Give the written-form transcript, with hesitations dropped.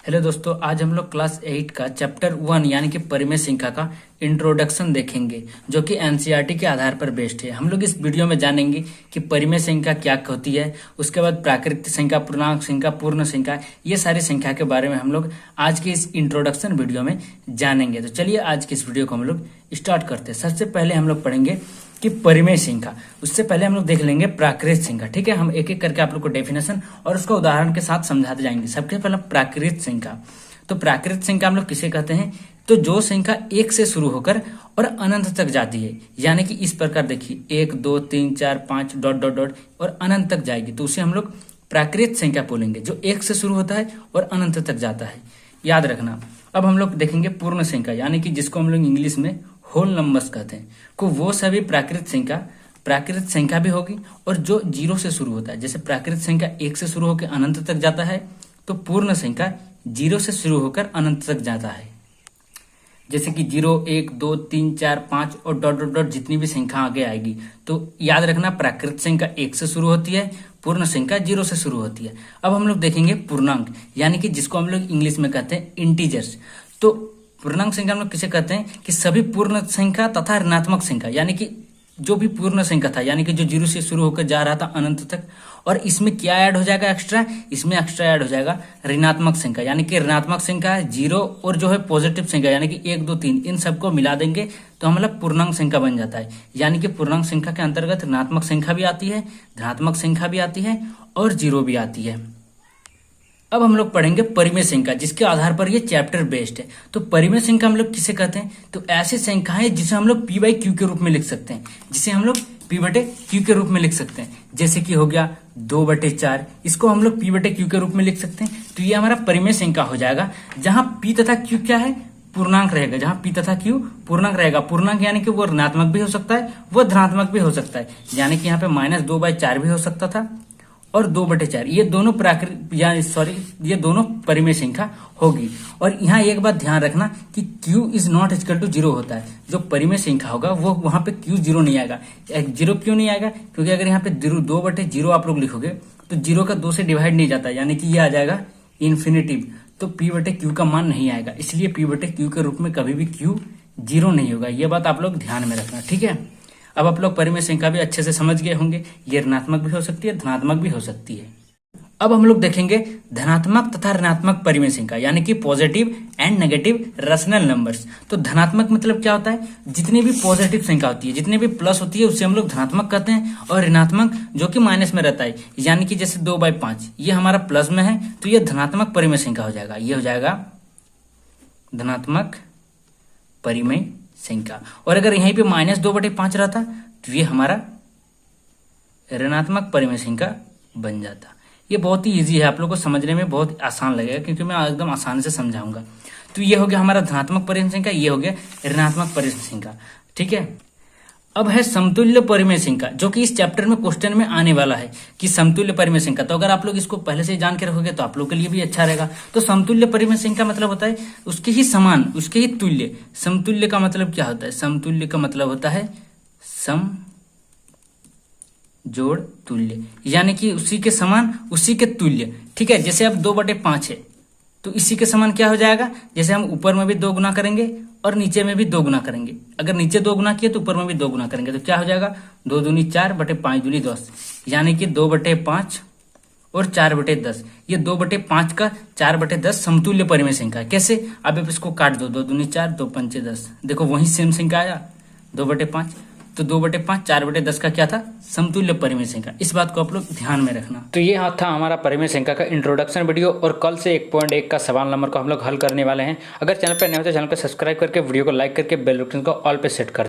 Hello दोस्तों, आज हम लोग क्लास 8 का चैप्टर 1 यानी कि परिमेय संख्या का इंट्रोडक्शन देखेंगे, जो कि एनसीईआरटी के आधार पर बेस्ड है। हम लोग इस वीडियो में जानेंगे कि परिमेय संख्या क्या होती है, उसके बाद प्राकृतिक संख्या, पूर्णांक संख्या, पूर्ण संख्या, ये सारी संख्या के बारे में हम लोग आज के इस इंट्रोडक्शन वीडियो में जानेंगे। तो चलिए आज की इस वीडियो को हम लोग स्टार्ट करते हैं। सबसे पहले हम लोग पढ़ेंगे कि परिमेय संख्या, उससे पहले हम लोग देख लेंगे प्राकृत संख्या। ठीक है, हम एक एक करके आप लोग को डेफिनेशन और उसका उदाहरण के साथ समझाते जाएंगे। सबसे पहले प्राकृत संख्या। तो प्राकृत संख्या हम लोग किसे कहते हैं? तो जो संख्या एक से शुरू होकर और अनंत तक जाती है, यानी कि इस प्रकार देखिए 1 2 3 4 5 डॉट डॉट डॉट और अनंत तक जाएगी, तो उसे हम लोग प्राकृत संख्या बोलेंगे, जो एक से शुरू होता है और अनंत तक जाता है। याद रखना। अब हम लोग देखेंगे पूर्ण संख्या, यानी कि जिसको हम लोग इंग्लिश में होल नंबर्स कहते हैं, को वो सभी प्राकृत संख्या भी होगी और जो जीरो से शुरू होता है। जैसे प्राकृत संख्या एक से शुरू होकर अनंत तक जाता है, तो पूर्ण संख्या जीरो से शुरू होकर अनंत तक जाता है। जैसे कि 0 1 2 3 4 5 और डॉट डॉट डॉट जितनी भी संख्या आगे आएगी, तो याद रखना प्राकृत संख्या एक से शुरू होती है, पूर्ण संख्या जीरो से शुरू होती है। अब हम लोग देखेंगे पूर्णांक, यानी कि जिसको हम लोग इंग्लिश में कहते हैं इंटीजर्स। तो पूर्णांक संख्या हम लोग किसे कहते हैं? कि सभी पूर्ण संख्या तथा ऋणात्मक संख्या, यानी कि जो भी पूर्ण संख्या था, यानी कि जो जीरो से शुरू होकर जा रहा था अनंत तक, और इसमें क्या ऐड हो जाएगा एक्स्ट्रा? इसमें एक्स्ट्रा ऐड हो जाएगा ऋणात्मक संख्या, यानी कि ऋणात्मक संख्या जीरो और जो है पॉजिटिव संख्या यानी कि 1 2 3, इन सबको मिला देंगे तो हमारा पूर्णांक संख्या बन जाता है। यानी कि पूर्णांक संख्या के अंतर्गत ऋणात्मक संख्या भी आती है, धनात्मक संख्या भी आती है और जीरो भी आती है। अब हम लोग पढ़ेंगे परिमेय संख्या, जिसके आधार पर ये चैप्टर बेस्ड है। तो परिमेय संख्या हम लोग किसे कहते हैं? तो ऐसी संख्या है जिसे हम लोग पी बाई क्यू के रूप में लिख सकते हैं, जिसे हम लोग पी बटे क्यू के रूप में लिख सकते हैं। जैसे कि हो गया 2/4, इसको हम लोग पी बटे क्यू के रूप में लिख सकते हैं। तो ये हमारा परिमेय संख्या हो जाएगा, जहां पी तथा क्यू क्या है? पूर्णांक रहेगा। जहां पी तथा क्यू पूर्णांक रहेगा, पूर्णांक यानी कि वो ऋणात्मक भी हो सकता है, वो धनात्मक भी हो सकता है। यानी कि यहाँ पे -2/4 भी हो सकता था और 2/4, ये दोनों ये दोनों परिमेय संख्या होगी। और यहाँ एक बात ध्यान रखना कि q is not equal to 0 होता है। जो परिमेय संख्या होगा वो वहां पे q 0 नहीं आएगा। 0 क्यों नहीं आएगा? क्योंकि अगर यहाँ पे 2/0 आप लोग लिखोगे तो 0 का 2 से डिवाइड नहीं जाता, यानी कि ये आ जाएगा इन्फिनिटिव, तो p/q का मान नहीं आएगा। इसलिए p/q के रूप में कभी भी q 0 नहीं होगा। ये बात आप लोग ध्यान में रखना, ठीक है। अब आप लोग परिमेय संख्या भी अच्छे से समझ गए होंगे, ये ऋणात्मक भी हो सकती है, धनात्मक भी हो सकती है। अब हम लोग देखेंगे धनात्मक तथा ऋणात्मक परिमेय संख्या, यानी कि positive and negative rational numbers. तो धनात्मक मतलब क्या होता है? जितनी भी पॉजिटिव संख्या होती है, जितनी भी प्लस होती है, उससे हम लोग धनात्मक कहते हैं। और ऋणात्मक जो कि माइनस में रहता है, यानी कि जैसे 2/5 ये हमारा प्लस में है, तो ये धनात्मक परिमेय संख्या हो जाएगा। ये हो जाएगा धनात्मक परिमेय संख्या। और अगर यहीं पे -2/5 रहता तो ये हमारा ऋणात्मक परिमेय संख्या बन जाता। ये बहुत ही इजी है, आप लोगों को समझने में बहुत आसान लगेगा, क्योंकि मैं एकदम आसान से समझाऊंगा। तो ये हो गया हमारा धनात्मक परिमेय संख्या, ये हो गया ऋणात्मक परिमेय संख्या, ठीक है। अब है समतुल्य परिमेय संख्या, जो कि इस चैप्टर में क्वेश्चन में आने वाला है कि समतुल्य परिमेय संख्या। तो अगर आप लोग इसको पहले से जान के रखोगे तो आप लोग के लिए भी अच्छा रहेगा। तो समतुल्य परिमेय संख्या मतलब होता है उसके ही समान, उसके ही तुल्य। समतुल्य का मतलब क्या होता है? समतुल्य का मतलब होता है सम जोड़ तुल्य, यानी कि उसी के समान, उसी के तुल्य, ठीक है। जैसे अब 2/5 है, तो इसी के समान क्या हो जाएगा? जैसे हम ऊपर में भी 2 गुना करेंगे और नीचे में भी 2 गुना करेंगे। अगर नीचे 2 गुना किए तो ऊपर में भी 2 गुना करेंगे, तो क्या हो जाएगा? 2 दूनी 4 बटे 5 दूनी 10, यानी कि 2/5 और 4/10। ये 2/5 का 4/10 समतुल्य परिमेय संख्या। कैसे? अब आप इसको काट दो, 2 दूनी 4 2 पंचे 10, देखो वही सेम संख्या आया 2/5। तो 2/5 4/10 का क्या था? समतुल्य परिमेय संख्या। इस बात को आप लोग ध्यान में रखना। तो ये था हमारा परिमेय संख्या का इंट्रोडक्शन वीडियो, और कल से 1.1 का सवाल नंबर को हम लोग हल करने वाले हैं। अगर चैनल पर नए हो तो चैनल को सब्सक्राइब करके, वीडियो को लाइक करके, बेल आइकन को ऑल पे सेट कर